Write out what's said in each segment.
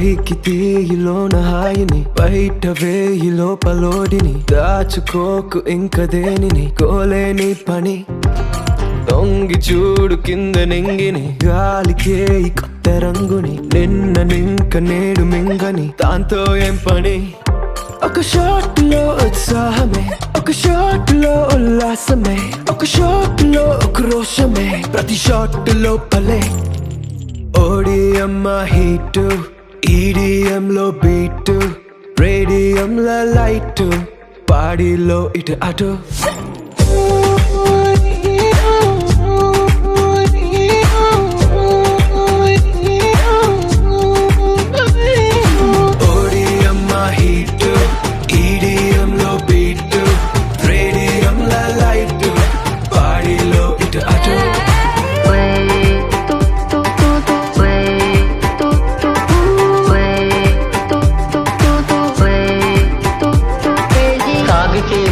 పైకి తీయిలోన హాయిని బయట వేయి లోపలోడిని దాచుకోకు ఇంక దేనిని కోలేని పని తొంగి చూడు కింద నింగిని గాలికే ఈ కొత్త రంగుని నిన్న నింక నేడు మింగని దాంతో ఏం పని ఒక షాట్ లో ఉత్సాహమే ఒక షాట్ లో ఉల్లాసమే ఒక షాట్ లో ఒక రోషమే ప్రతి షాట్ లోపలే ఓడిఎం హీట్ ఈడిఎం లో బీట్ రేడియం లో లైట్ బాడీలో ఇటు అటు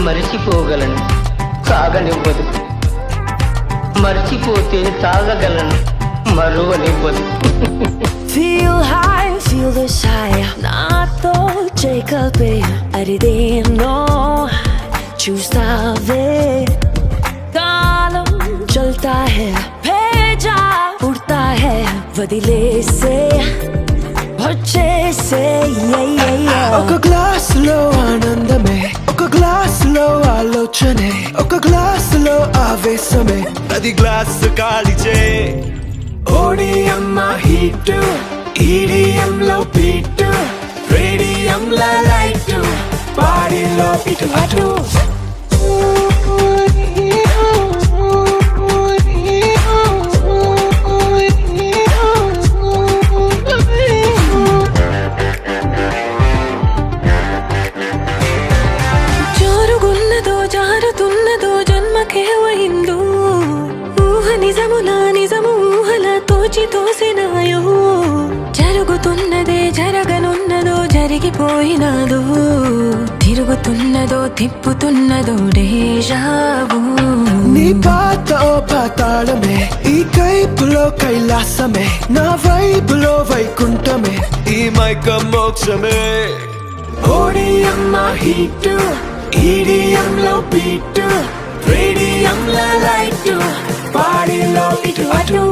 మరిచిపోగలను సాగనివ్వదు మర్చిపోతే సాగగలను మరువనివ్వదు Feel high, feel the high నాతో చేకల్పే అరిదేనో చూస్తావే కాలం చల్తా హై భేజా ఉడతా హై వదిలేసే వచ్చేసే ఒక గ్లాస్ లో ఆనందమే ఒక గ్లాస్ లో ఆలోచనే ఒక గ్లాస్ లో ఆవేశమే అది గ్లాస్ కాలిచే ఓడిఎం హీట్ ఈడిఎం లో బీట్ రేడియం లో లైట్ బాడీలో ఇటు అటు తోసినాయో జరుగుతున్నదే జరగనున్నదో జరిగిపోయినాదో తిరుగుతున్నదో తిప్పుతున్నదో డేజావు నీ పాత ఓ పాతాళమే ఈ కైపులో కైలాసమే నా వైపులో వైకుంఠమే ఈ మైక మోక్షమే ఓడిఎం హీట్ ఈడిఎం లో బీట్ రేడియం లో లైట్ బాడీలో ఇటు అటు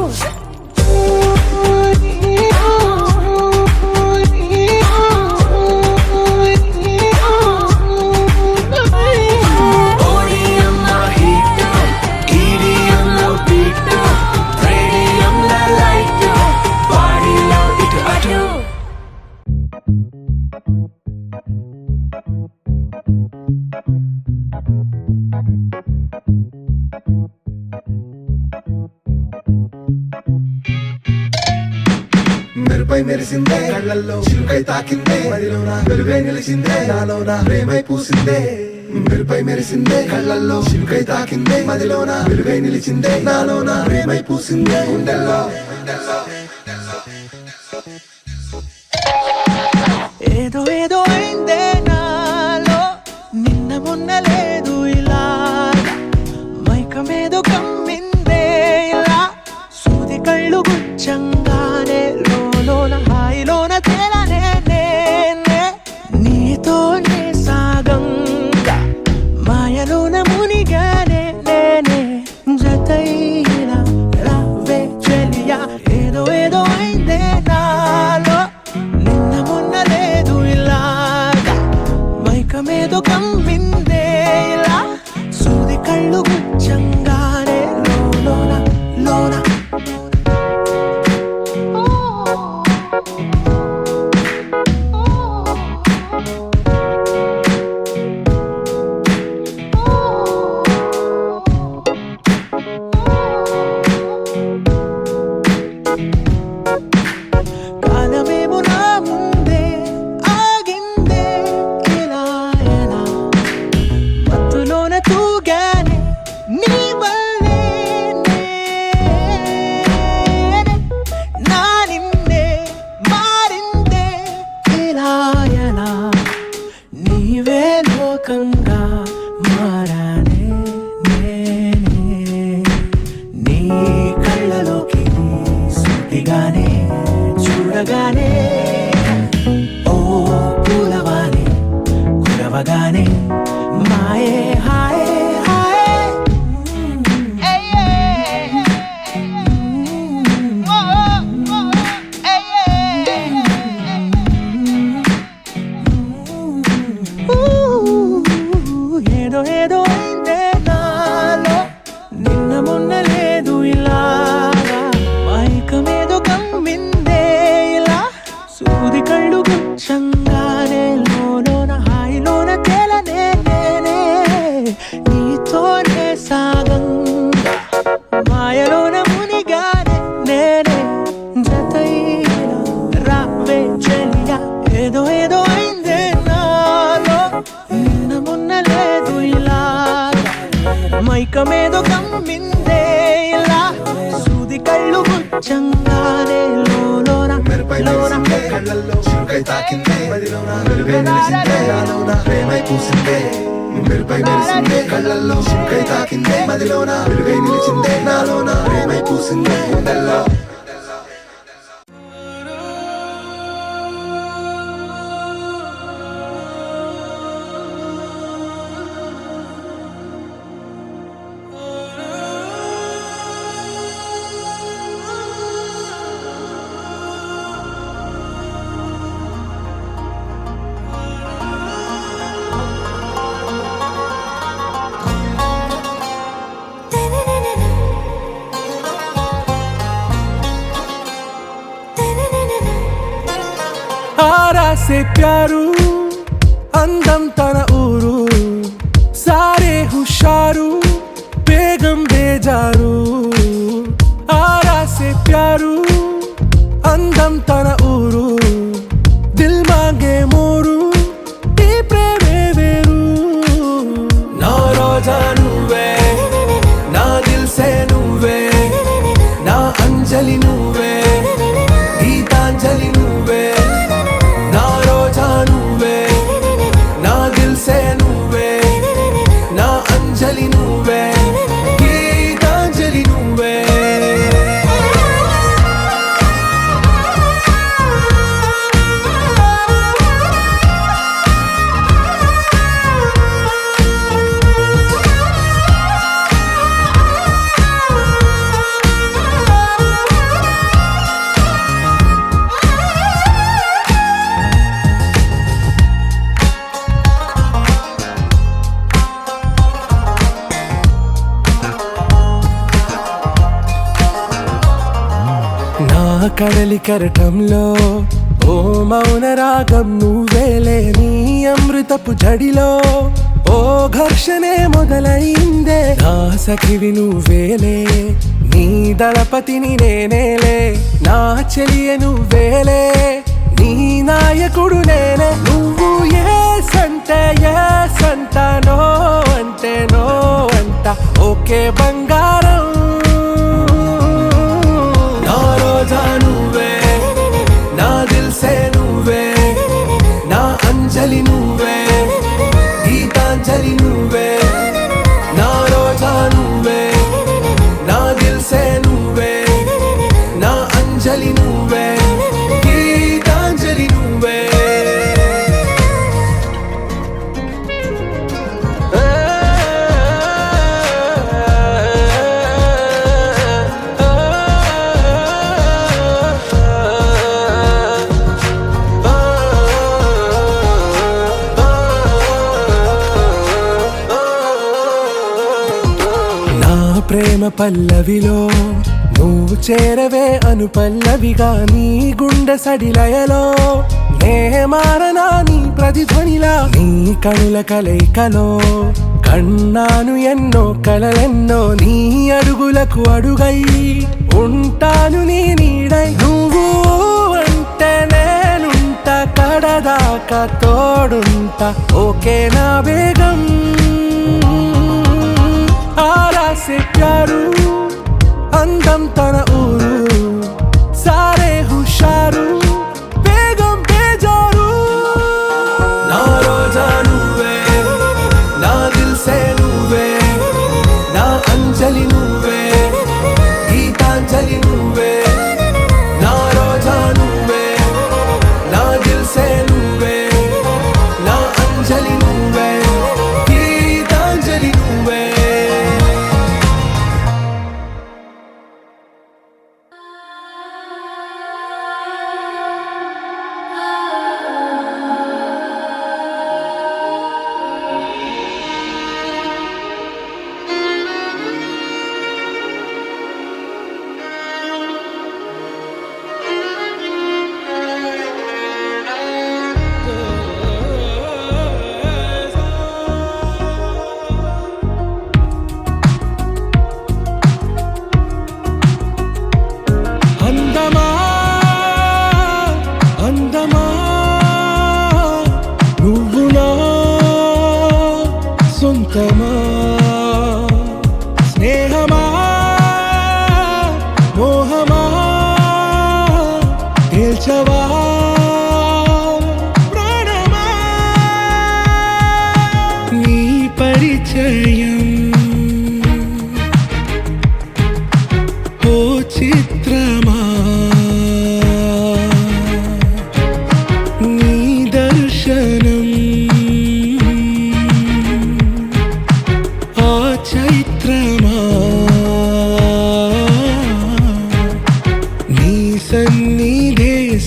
మెరుపై మెరిసిందే కళ్ళల్లో చిలుకై తాకిందే మదిలోన వెలుగై నిలిచిందే నాలోన ప్రేమై పూసిందే మెరుపై మెరిసిందే కళ్ళల్లో చిలుకై తాకిందే మదిలోన వెలుగై నిలిచిందే నాలోన ప్రేమై పూసిందే గుండెల్లో ఏదో ఏదో అయిందే నాలో నిన్న మొన్న లేదు ఇలా మైకమేదో కమ్మిందే ఇలా సూది కళ్ళు గుచ్చంగానే లోన హాయిలోన తేలానే నేనే నీతోనే సాగంగా మాయలోన మునిగానే నేనే జతైలా రావే చెలియా ఏదో దీపమేదో కమ్మిందే ఇలా సూది కళ్ళు గుచ్చంగానే లోన మెరుపై మెరిసిందే కళ్ళల్లో చిరుకై తాకిందే మదిలోన వెలుగై నిలిచిందే నాలోన ప్రేమై పూసిందే మెరుపై మెరిసిందే కళ్ళల్లో చిరుకై తాకిందే మదిలోన వెలుగై నిలిచిందే నాలోన ప్రేమై పూసిందే గుండెల్లో आरा से प्यारू అందం తన ఊరు సారే హుషారు బేగం బేజారు ఆరా సే ప్యారు అందం తన ఊరు దిల్ మాంగే మోరు ఈ ప్రేమే వేరు నా రోజా నువ్వే నా దిల్ సే నువ్వే నా అంజలి నువ్వే గీతాంజలి నువ్వే నా రోజా నువ్వే నా దిల్ సే నువ్వే నా అంజలి నువ్వే గీతాంజలి నువ్వే నా కడలి కరటంలో ఓ మౌన రాగం నువ్వేలే నీ అమృతపు జడిలో ఓ ఘర్షణే మొదలైందే నా సఖివి నువ్వేలే నీ దళపతిని నేనేలే నా చెలియ నువ్వేలే నీ నాయకుడు నేనే నువ్వు ఏ సంట నో అంటే నో అంట ఓకే బంగారం నా రోజా నువ్వే నా దిల్ సే నువ్వే నా అంజలి నువ్వే గీతాంజలి నువ్వే నా రోజా నువ్వే నా దిల్ సే నువ్వే నా అంజలి నువ్వే గీతాంజలి నువ్వే ప్రేమ పల్లవిలో నువ్వు చేరవే అను పల్లవిగా నీ గుండె సడిలయలో నే మారనా నీ ప్రతిధ్వనిలా నీ కనుల కలయికలో కన్నాను ఎన్నో కలలెన్నో నీ అడుగులకు అడుగై ఉంటాను నీ నీడై నువ్వు అంటే నేనుంట కడదాకా తోడుంటా ఓకే నా బేగం ఆరా సే ప్యారు అందం తన ఊరు సారే హుషారు బేగం బేజారు నా రోజా నువ్వే నా దిల్ సే నువ్వే నా అంజలి నువ్వే గీతాంజలి నువ్వే నా రోజా నువ్వే నా దిల్ సే నువ్వే నా అంజలి నువ్వే గీతాంజలి నువ్వే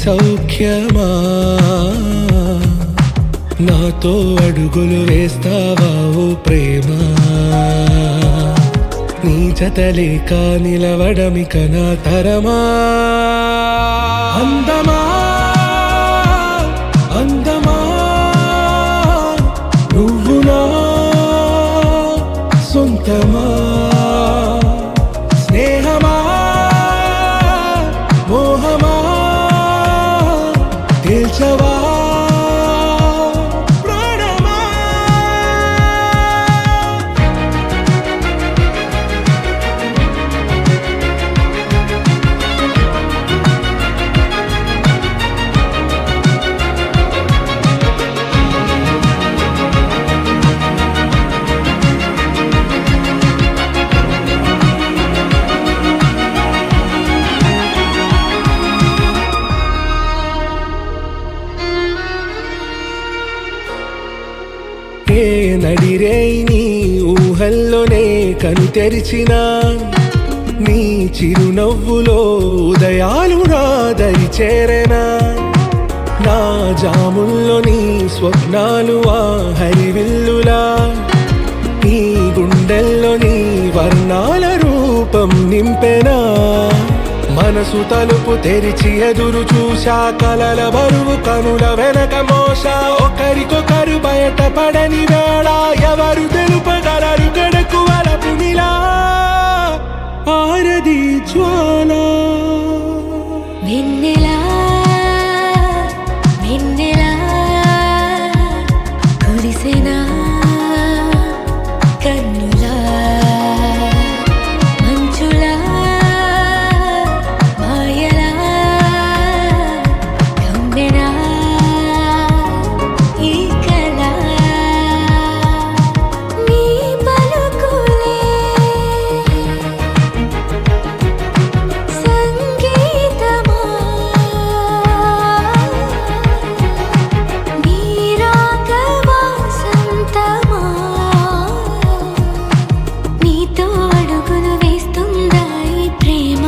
సౌఖ్యమా నాతో అడుగులు వేస్తావా ఓ ప్రేమ నీ జత లేక నిలవడమిక నా తరమా అందమా అందమా నువ్వు నా సొంతమా స్నేహమా మోహమా తేల్చవా ఏ నడిరే నీ ఊహల్లోనే కను తెరిచిన నీ చిరునవ్వులో ఉదయాలు నా దరి చేరెనా నా జాముల్లో నీ స్వప్నాలు ఆ హరివిల్లులా నీ గుండెల్లో నీ వర్ణాల రూపం నింపెనా మనసు తలుపు తెరిచి ఎదురు చూశా కలల బరువు కనుల వెనక మోసా ఒకరికొకరు బయట పడని వేళ ఎవరు తెలుపగలరు గడకు వలపునిలా ఆరది జ్వాల వెన్నెలా వెన్నెలా కురిసెనా కన్నులా మంచులా మాయలా కమ్మెనా ఈ కళ నీ పలుకులే సంగీతమా నీ రాగవా సంతమా నీతో అడుగులు వేస్తుందా ఈ ప్రేమ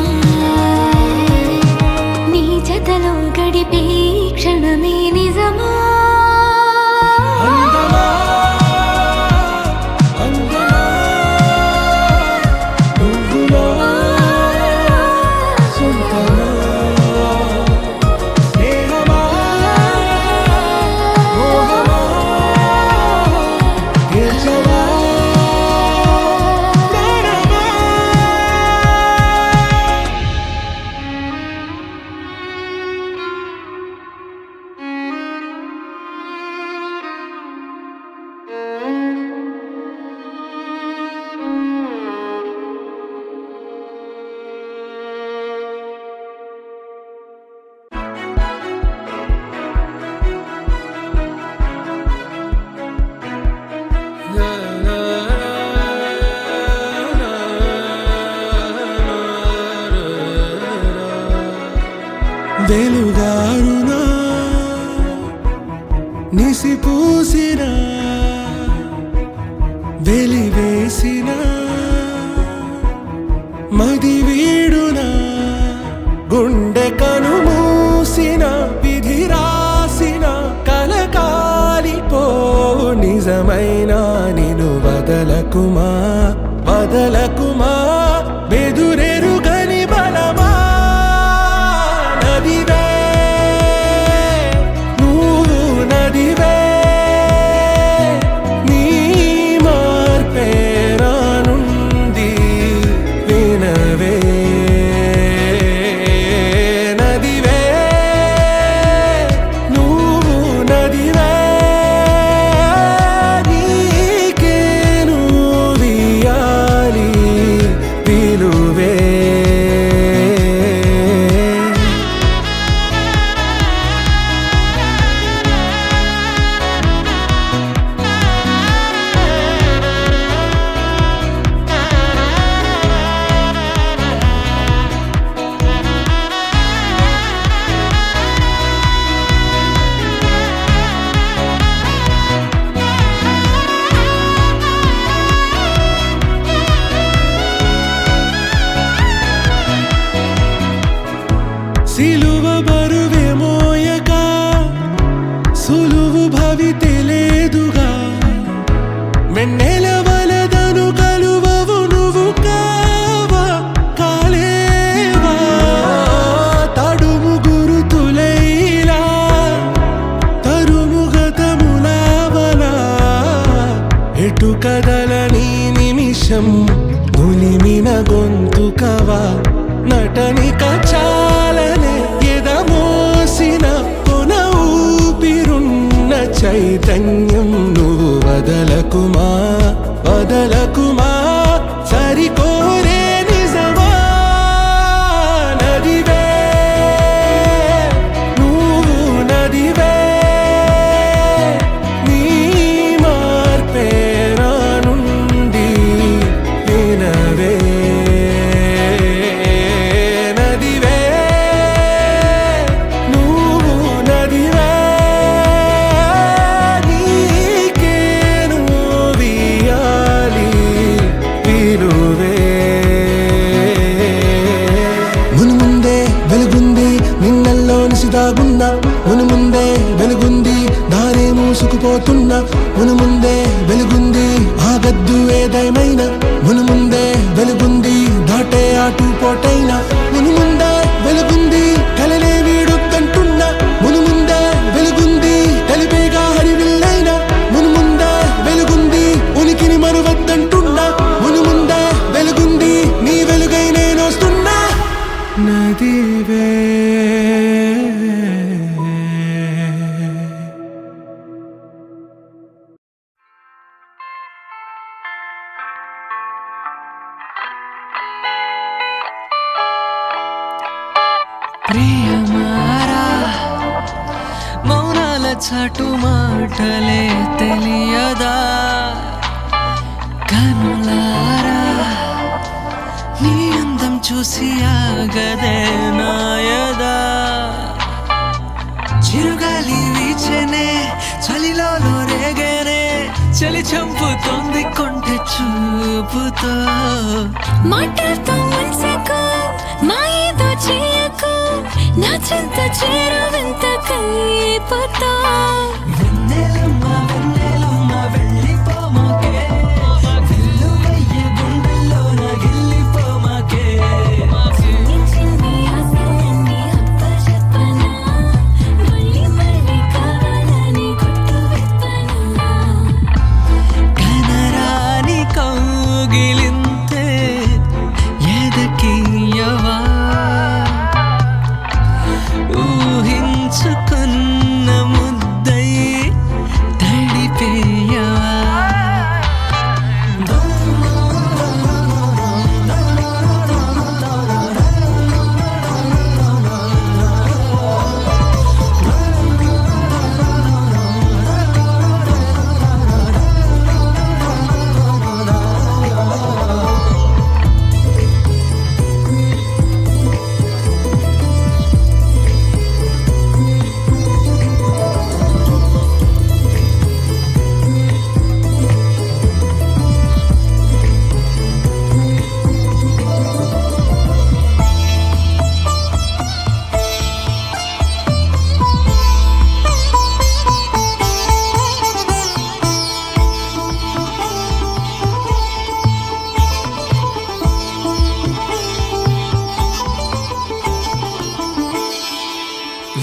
నీ జతలో గడిపే ఈ క్షణమే నిజమా అందమా అందమా నువ్వు నా సొంతమా స్నేహమా మోహమా తేల్చవా ప్రాణమా వెలుగారునా నిసిపూసిన వెలివేసిన మది వీడునా గుండె కనుమూసిన విధి రాసిన కలకాలిపో నిజమైన నిను వదలకుమా వదలకుమా బెదురెరుగని బలమా నదివే నువ్వు నదివే నీ మార్పే రానుంది వినవే నదివే నువ్వు నదివే నీకే నువ్వియాలి గొంతుకవా నటనిక చాలనే ఎదమోసిన కొన ఊపిరున్న చైతన్యం నువ్వు వదలకుమా వదలకుమా సరికోరే నిజమా నదివే నువ్వు నదివే నీ మార్పేరా నుండి వినవే నదివే నువ్వు నదివే నీకేను వియాలి విలువే మునుముందే వెలుగుంది నిన్నల్లో నిసిదాగున్నా మునుముందే వెలుగుంది దారే మూసుకుపోతున్నా మునుముందే వెలుగుంది ఆగద్దు ఏదేమైనా మునుముందే వెలుగుంది దాటే ఆటు పోటైనా మునుముందే వెలుగుంది కలనే వీడొద్దంటున్నా మునుముందే వెలుగుంది కలిపేగా హరివిల్లైనా మునుముందే వెలుగుంది ఉనికిని మరువద్దంటున్నా మునుముందే వెలుగుంది నీ వెలుగై నేనొస్తున్నా నదివే ప్రియమారా మౌనాల చాటు మాటలే తెలియదా కనులారా నీ అందం చూసి ఆగదే నాయదా చిరుగాలి వీచెనే చలిలో రేగనే చలి చంపుతోంది కొంటె చూపుతో మాటలతో మనసుకు మాయేదో చేయకు నా చింత చేరువంత కైపోతా వెన్నెలమ్మ వెన్నెలమ్మ వెళ్ళిపోమాకే వెల్లువయ్యే గుండెల్లోన గిల్లిపోమాకే చిన్ని చిన్ని ఆశలన్నీ అప్పచెప్పనా మళ్ళీ మళ్ళీ కావాలని గుట్టు విప్పనా కనరాని కౌగిలింతే ఎదకియవా ఊహించుకున్న ముద్దై తడిపేయవా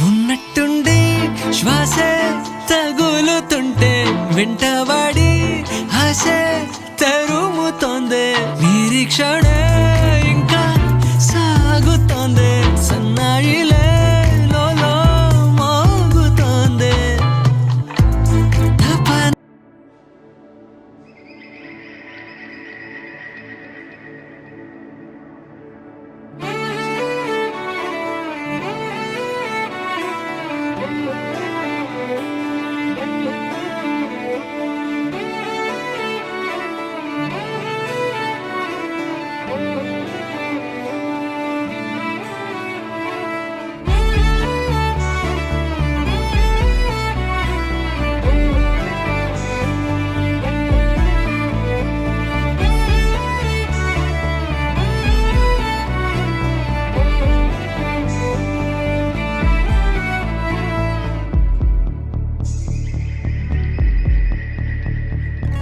ఉన్నట్టుండి శ్వాసే తగులుతుంటే వెంటబడి ఆశే తరుముతోంది నిరీక్షణే ఇంకా సాగుతోంది సన్నాయిలే లోలో మోగుతోంది తపన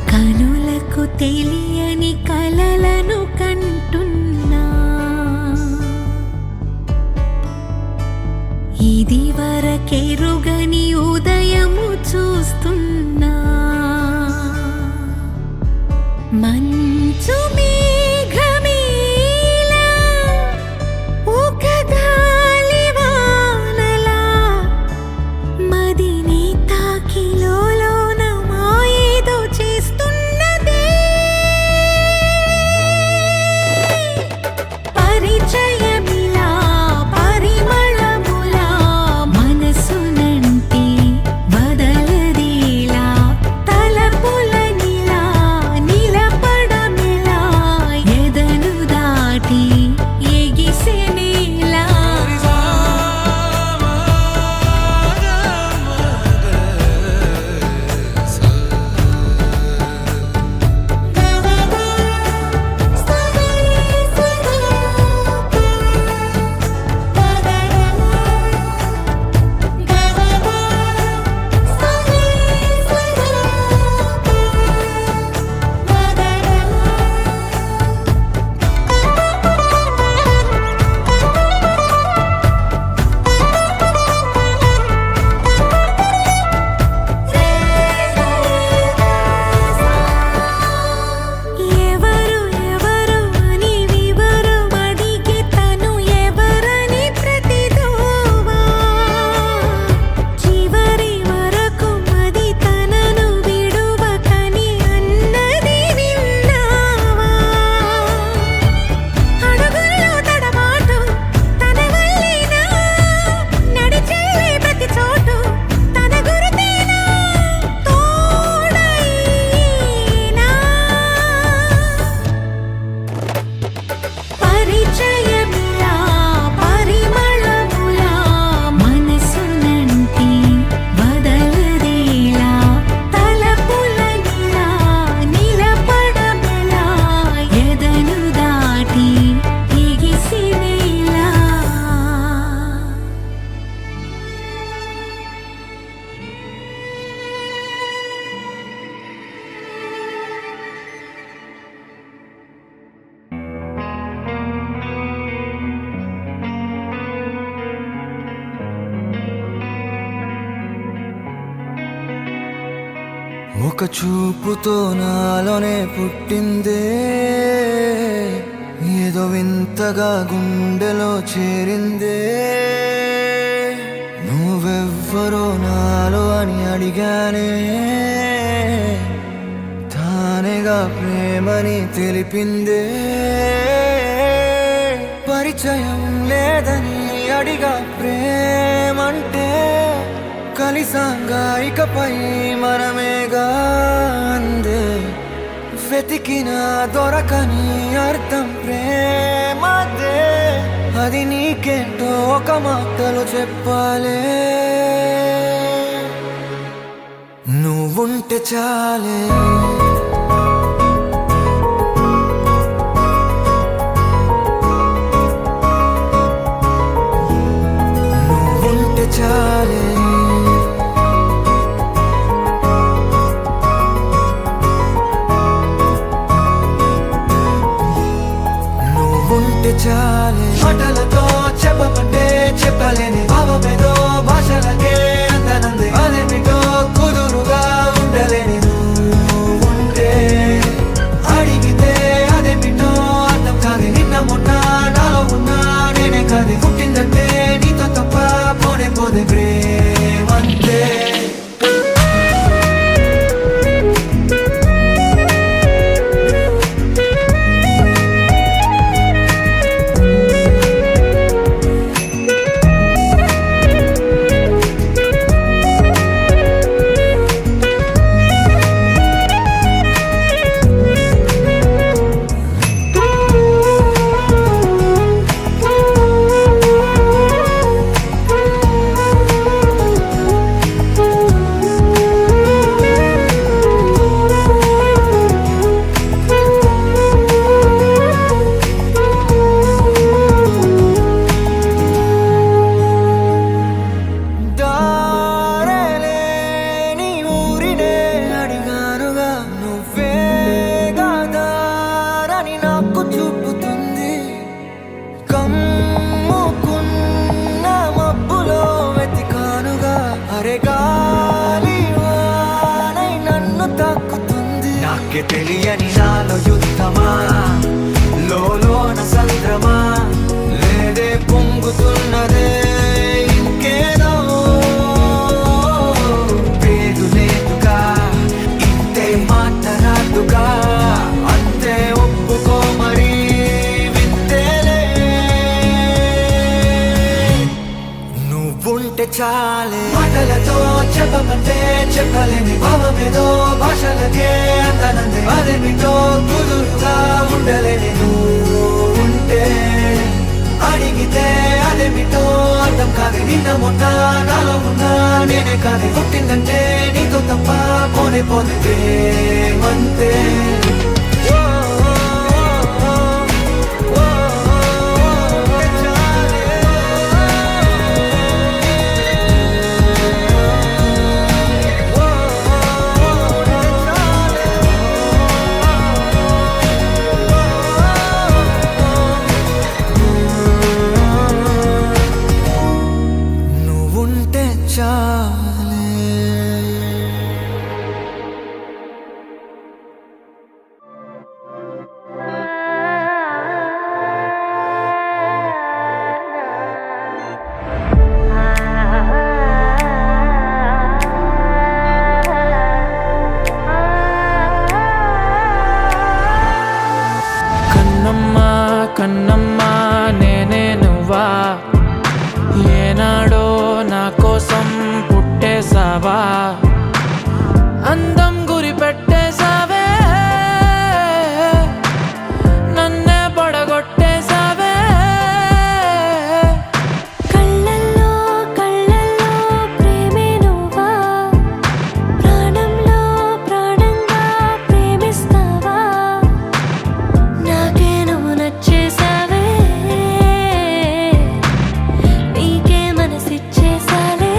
కనులకు తెలియని కలలను కంటున్నా ఇది వరకెరుగని ఉదయము చూస్తున్నా మంచు మేఘమే ఒక చూపుతో నాలోనే పుట్టిందే, ఏదో వింతగా గుండెలో చేరిందే. నువ్వెవ్వరో నాలో అని అడిగానే, తానేగా ప్రేమని తెలిపిందే. పరిచయం లేదని అడిగా ప్రేమంటే, కలిసాంగా ఇకపై మనమేగా అందే. వెతికిన దొరకని అర్థం ప్రేమదే, అది నీకేంటో ఒక మాటలో చెప్పాలే. నువ్వుంటే చాలే, నువ్వుంటే చాలే. నువ్వుంటే చాలే, మాటలతో చెప్పమంటే చెప్పలేని భావమేదో భాషలకే అందనందే. అదేమిటో కుదురుగా ఉండలేని నువ్వుంటే, అడిగితే అదేమిటో అర్థం కాదు. నిన్న మొన్న నాలో ఉన్నా నేనే కాదు. పుట్టిందంటే నీతో తప్ప పోనే పోదే ప్రేమంతే. తెలియని నాలో యుద్ధమా, లోన సంద్రమా, లేదే పొంగుతున్నదే ఇంకేదో. పేరు లేదుగా, ఇంతే మాట్లాడుగా, అంతే ఒప్పుకో మరి వింతేలే. నువ్వుంటే చాలే, మాటలతో చెప్పమంటే చెప్పలేని భావమేదో భాషలకే అందనందే. అదేమిటో కుదురుగా ఉండలేని నువ్వుంటే, అడిగితే అదేమిటో అర్థం కాదు. నిన్న మొన్న నాలో ఉన్నా నేనే కాదు. పుట్టిందంటే నీతో తప్ప పోనే పోతే ప్రేమంతే. కన్నమ్మా నేనే నువ్వా, ఏనాడో నా కోసం పుట్టేసావా. అందం గురి పెట్టేసావే, నన్నే పడగొట్టేసావే. కళ్ళల్లో కళ్ళల్లో ప్రేమే నువ్వా, ప్రాణంలో ప్రాణంగా ప్రేమిస్తావా. నాకే నువ్వు నచ్చేసావే, నీకే మనసిచ్చేసాలే.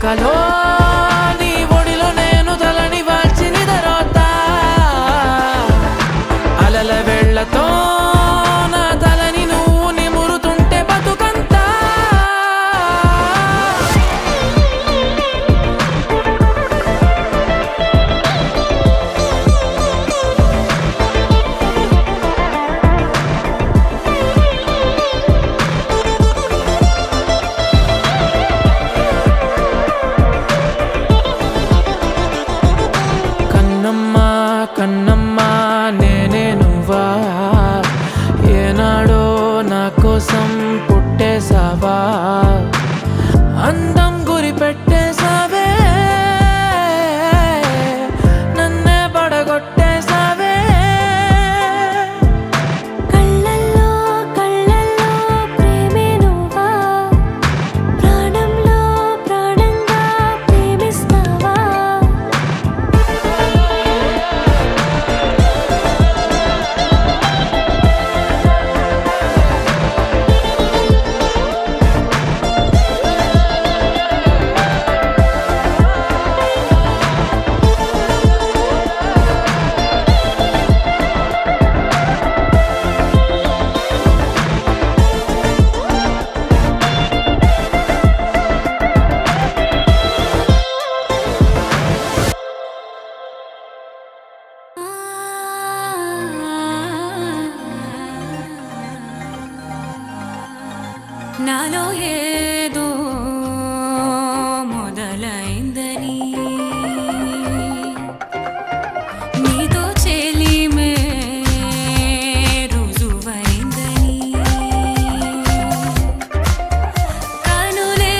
కలో నీ ఒడిలో నేను తలని వాల్చి నిదరోతా అలల వెళ్ళతో నా తలని నువ్వు నిమురుతుంటే బతుకంతా కన్నమ్మా కన్నమ్మా నేనే నువ్వా ఏనాడో నా కోసం పుట్టేసావా అందం గురి పెట్టేసావే నన్నే పడగొట్టేసావే కళ్ళల్లో కళ్ళల్లో ప్రేమే నువ్వా ప్రాణంలో ప్రాణంగా ప్రేమిస్తావా నాలో ఏదో మొదలైందని నీతో చెలిమే రుజువైందని కనులే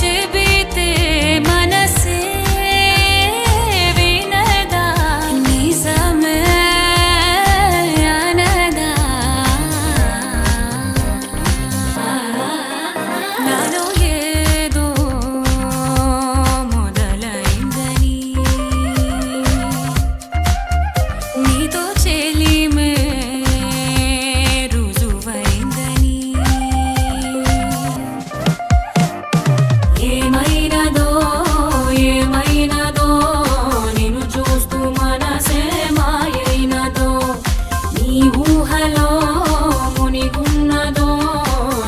చెబితే మనసే వినదా నిజమే అనదా నాలో ఏదో మొదలైందని నీతో చెలిమే రుజువైందని ఏమైనదో ఏమైనదో నిన్ను చూస్తూ మనసే మాయైనదో నీ ఊహలో మునిగున్నదో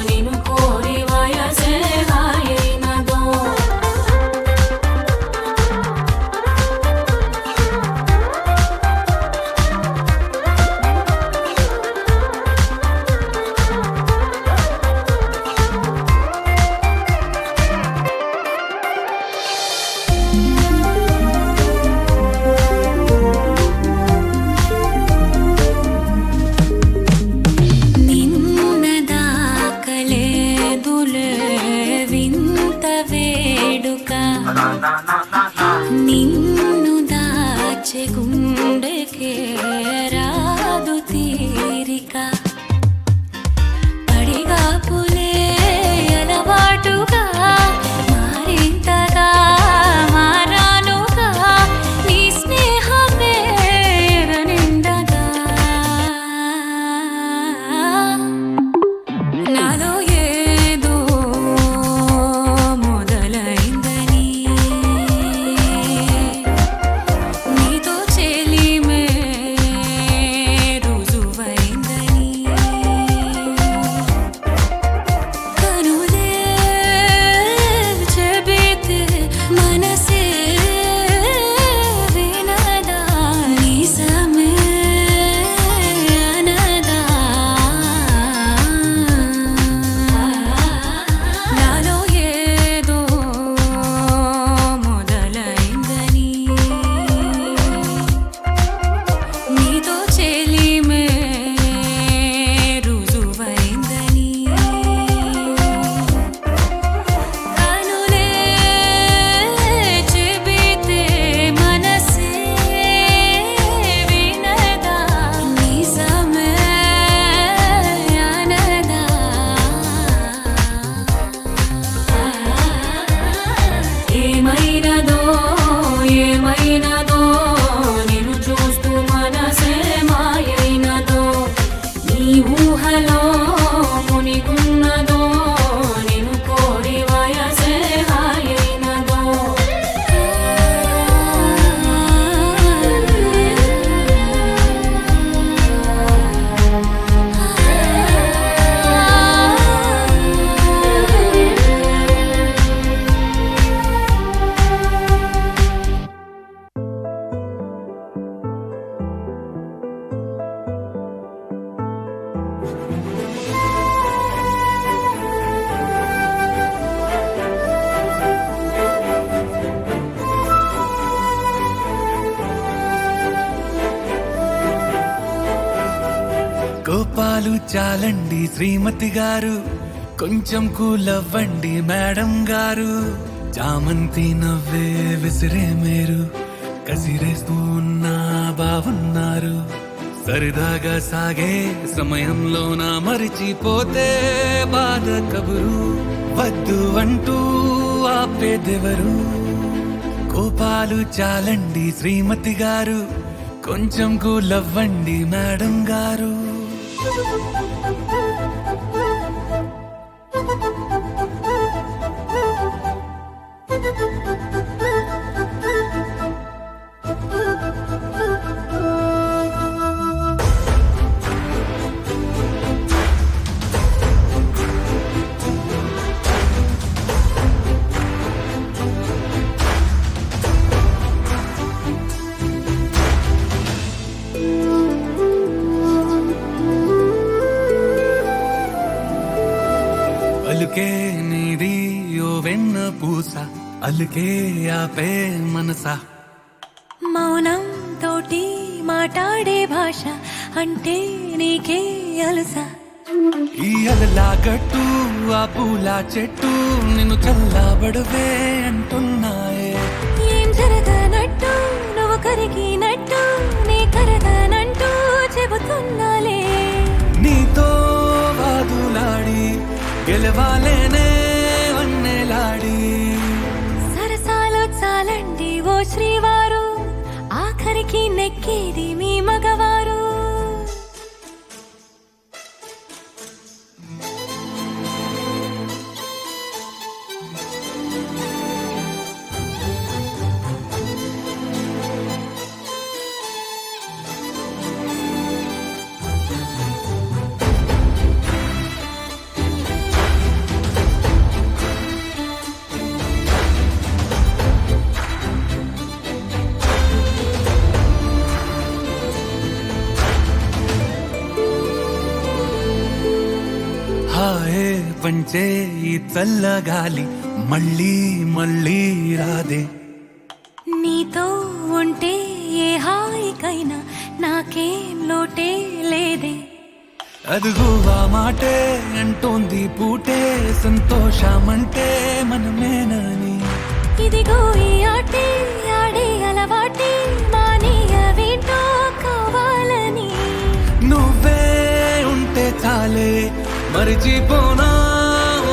నిన్ను కోరి వయసే హాయైనదో నిన్న దాకలేదులే వింత వేడుక నిన్ను దాచె గుండెకే రాదు తీరిక పడిగాపులే అలవాటుగా మారింతగా మారానుగా నీ స్నేహమే నిండగా నాలో ఏదో మొదలైందని నీతో చెలిమే రుజువైందని కనులే చెబితే మనసే వినదా నిజమే అనదా నాలో ఏదో మొదలైందని నీతో చెలిమే రుజువైందని కనులే చెబితే మనసే వినదా నిజమే అనదా ఏమైనదో ఏమైనదో నిన్ను చూస్తూ మనసే మాయైనదో నీ ఊహలో మునిగున్నదో నిన్ను కోరి వయసే కోపాలు చాలండి శ్రీమతి గారు, కొంచెం కూలవ్వండి మేడం గారు. చామంతి నవ్వే విసిరే మేరు, కసిరేస్తూ ఉన్నా బాగున్నారు. సరదాగా సాగే సమయంలో నా మరిచిపోతే బాధ కబురు. వద్దు అంటూ ఆపేదెవరు? కోపాలు చాలండి శ్రీమతి గారు, కొంచెం కూలవ్వండి మేడం గారు. అలుకే నీది ఓ వెన్న పూస, అలుకే ఆపే మనసా. మౌనం తోటి మాట్లాడే భాష అంటే నీకే అలస. ఈ అలలా గట్టు ఆ పూల చెట్టు నిన్ను చల్లబడవే అంటున్నాయే. ఏం జరగనట్టు నువ్వు కరిగినట్టు నీ కరగనంటూ చెబుతున్నాలే. నీతో వాదులాడి గెలవాలేనే అన్నెలాడి. సరసాలు చాలండి ఓ శ్రీవారు, ఆఖరికి నెక్కేది మీ మగవారు. హాయే పంచే ఈ చల్లగాలి మళ్ళీ మళ్ళీ రాదే. నీతో ఉంటే ఏ హాయికైనా నాకేం లోటే లేదే. అదుగు ఆ మాటే అంటోంది పూటే, సంతోషమంటే మనమేనని. ఇదిగో ఈ ఆటే ఆడే అలవాటే మానేయవేంటో కావాలని. నువ్వే ఉంటే చాలే మరిచిపోనా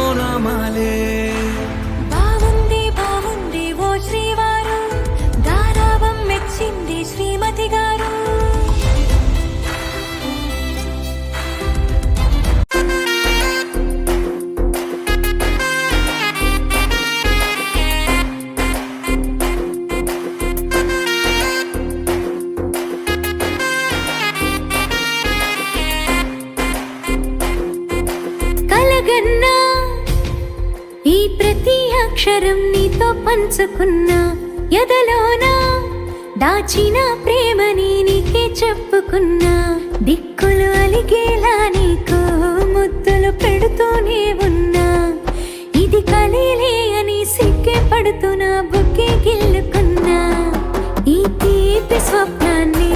ఓనమాలే. బాగుంది బాగుంది ఓ శ్రీవారు, గారాబం మెచ్చింది శ్రీమతి గారు. కలగన్నా ఈ ప్రతి అక్షరం నీతో పంచుకున్నా, ఎదలోనా దాచిన ప్రేమని నీకే చెప్పుకున్నా. దిక్కులు అలిగేలా నీకు ముద్దులు పెడుతూనే ఉన్నా. ఇది కలీలే అని సిగ్గే పడుతున్నా, బుగ్గే గిల్లుకున్నా. ఈ తీపి స్వప్నాన్ని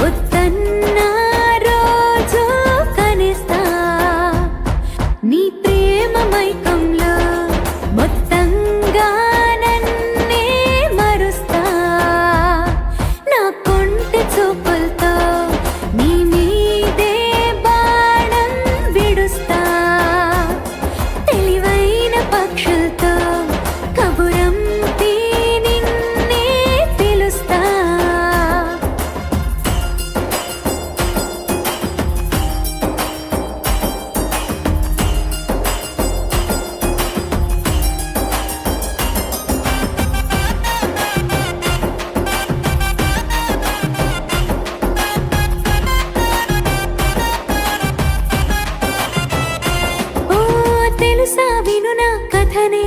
వద్దన్నా రోజు కనిస్తా. నీ ప్రేమ మైకంలో మొత్తంగా నన్నే మరుస్తా. నా కొంటె చూపులతో నీ మీదే బాణం విడుస్తా. తెలివైన పక్షులతో కబురంపి నిన్నే పిలుస్తా. ఓ తెలుసా విను నా కథనే,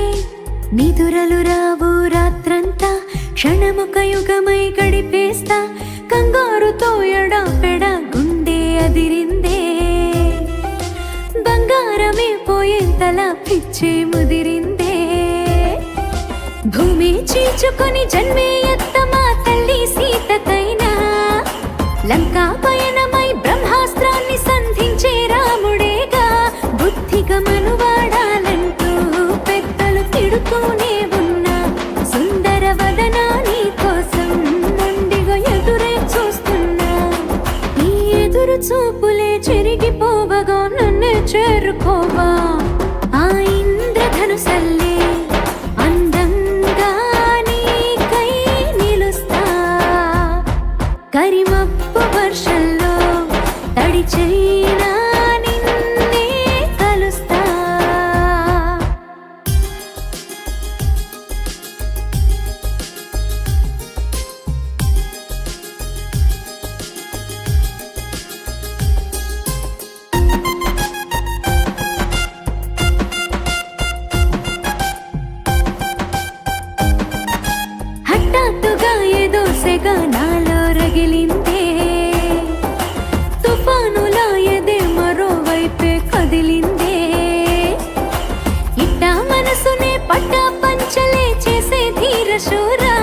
నిదురలు రావు రాత్రంతా, క్షణముక యుగమై గడిపేస్తా. కంగారుతో ఎడా పెడా గుండె అదిరిందే. పిచ్చే ముదిరిందే భూమి చీల్చుకొని జన్మే ఎత్తమా తల్లి సీతకైనా లంకా పయనమై బ్రహ్మాస్త్రాన్ని సంధించే రాముడేగా బుద్ధిగా మనువాడాలంటూ పెద్దలు తిడుతూనే ఉన్నా సుందర వదనా నీ కోసం మొండిగా ఎదురే చూస్తున్నా ఈ ఎదురు చూపులే చెరిగిపోవగా నన్నే చేరుకోవా ఆ ఇంద్రధనుసల్లే అందంగా నీకై నిలుస్తా కరిమప్పు వర్షంలో తడి చైనా నిన్నే కలుస్తా హఠాత్తుగా ఏదో సెగ నాలో రగిలిందే తుఫానులా ఎదే మరోవైపే కదిలిందే ఇట్టా మనసునే పట్టా పంచలే చేసే ధీర శూరా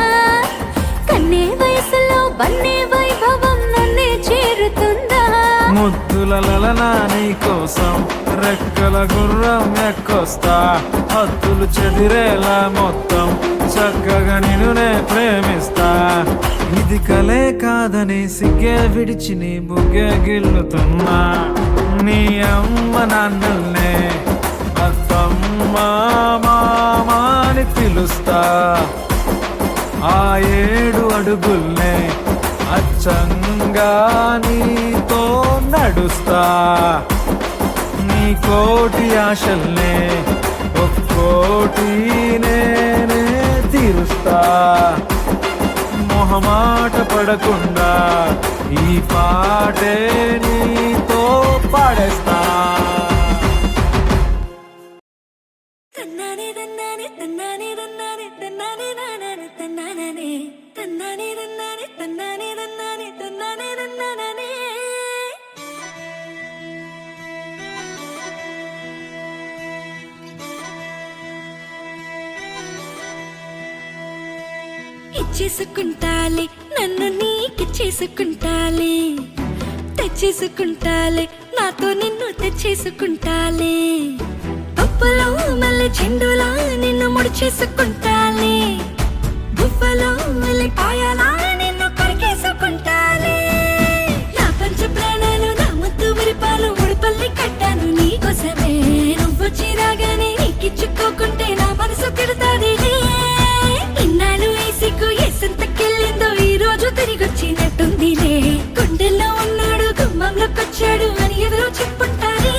కన్నే వయసులో బన్నే వైభవం నన్నే చేరుతుందా ముద్దుల లలనా నీ కోసం రెక్కల గుర్రం ఎక్కొస్తా హద్దులు చెదిరేలా మొత్తం చక్కగా నిన్నునే ప్రేమిస్తా ఇది కలే కాదని సిగ్గే విడిచి నీ బుగ్గే గిల్లుతున్నా నీ అమ్మ నాన్నల్నే అత్తమ్మ మామాని పిలుస్తా ఆ 7 అడుగుల్నే అచ్చంగా నీతో నడుస్తా నీ కోటి ఆశల్నే ఒక్కోటి నేనే తీరుస్తా మొహమాట పడకుండా ఈ పాటే నీతో పాడేస్తా తన్నానే తన్నానే తన్నానే తన్నానే తన్నానే నానానే తన్నానే తన్నానే తన్నానే తన్నానే తన్నానే తన్నానే తన్నానే ఇచ్చేసుకుంటాలే నన్ను నీకు చేసుకుంటాలే తెచ్చేసుకుంటాలే నాతో నిన్ను తెచ్చేసుకుంటాలే ఉప్పులో మళ్ళీ చెండులా నిన్ను ముడిచేసుకుంటాలే గువ్వలో మళ్ళీ పాయలా నిన్ను కొరికేసుకుంటాలే నా పంచ ప్రాణాలు నా ముద్దు విరిపాలు ముడిపల్లి కట్టాను నీకోసమే నువ్వు చిరాగానే నీకిచ్చుకోకుంటే నా మనసు తిడతాది ఇన్నాళ్ళు వేసికు ఎసంతకెళ్ళిందో ఈ రోజు తిరిగొచ్చినట్టుందిలే గుండెల్లో ఉన్నాడు గుమ్మంలోకొచ్చాడు అని ఎవరో చెప్పుంటారే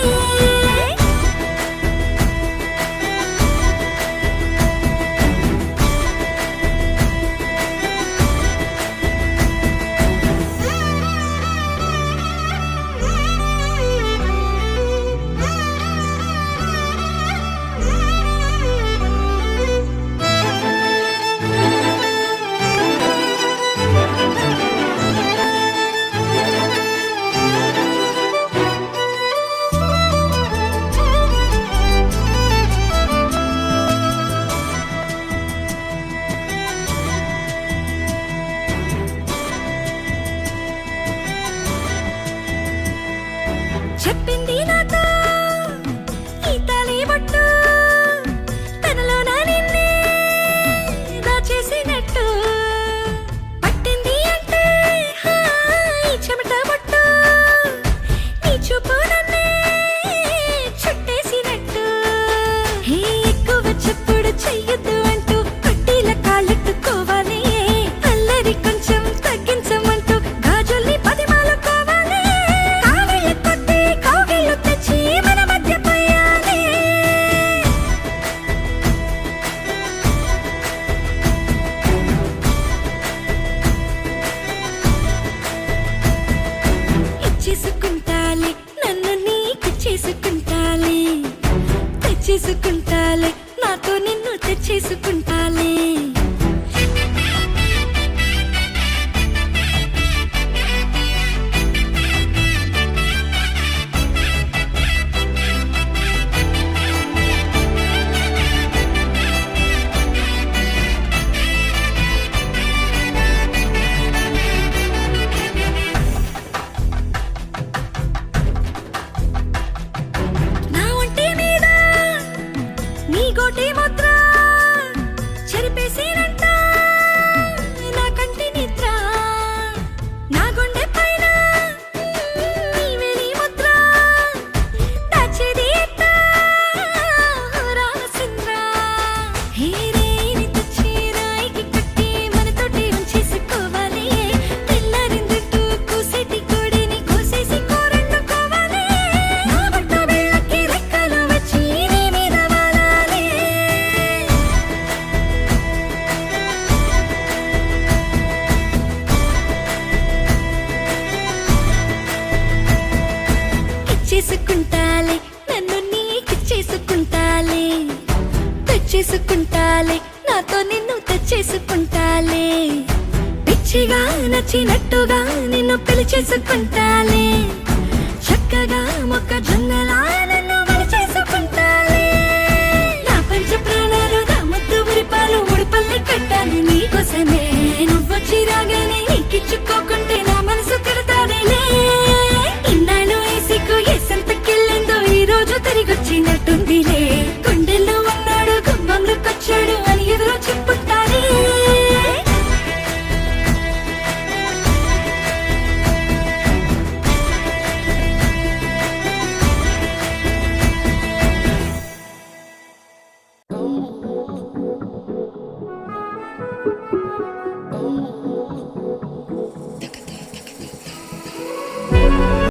చెప్పింది నాతో ఈ తలి బొట్టు తనలో నా నిన్నే దాచేసినట్టు పట్టింది అంటే ఈ చెమట బొట్టు నీ చూపు నన్నే చుట్టేసినట్టు ఎక్కువ చెప్పుడు చెయ్యొద్దు అంటూ పట్టీల కాళ్ళెట్టుకోవాలి అల్లరి కొంచెం తగ్గించమంటూ గాజుల్ని పదిమాలుకోవాలి కావిళ్ళ కొద్ది కౌగిళ్ళు తెచ్చి మన మధ్య పోయాలి ఇచ్చేసుకుంటాలే నన్ను నీకు చేసుకుంటాలే తెచ్చేసుకుంటాలే నాతో నిన్ను తెచ్చేసుకుంటాలే చేసుకుంటాలే నన్ను నీకు చేసుకుంటాలే తెచ్చేసుకుంటాలే నాతో నిన్ను తెచ్చేసుకుంటాలే పిచ్చిగా నచ్చినట్టుగా నిన్ను పెళ్లి చేసుకుంటాలే చక్కగా మొక్కజొన్నలా నన్ను వలి చేసుకుంటాలే నా పంచ ప్రాణాలు నా ముద్దు ఉరిపాలు ఉడిపల్లి కట్టాలి నీకోసమే నువ్వొచ్చి రాగానే నీకిచ్చుకోకుంటే నా మనసు తిడతానేలే ఇన్నాళ్ళు ఏసికు ఎసంతకెళ్ళిందో ఈ రోజు తిరిగొచ్చినట్టుందిలే గుండెల్లో ఉన్నాడు గుమ్మంలోకొచ్చాడు అని ఎదురు చెప్పుంటారే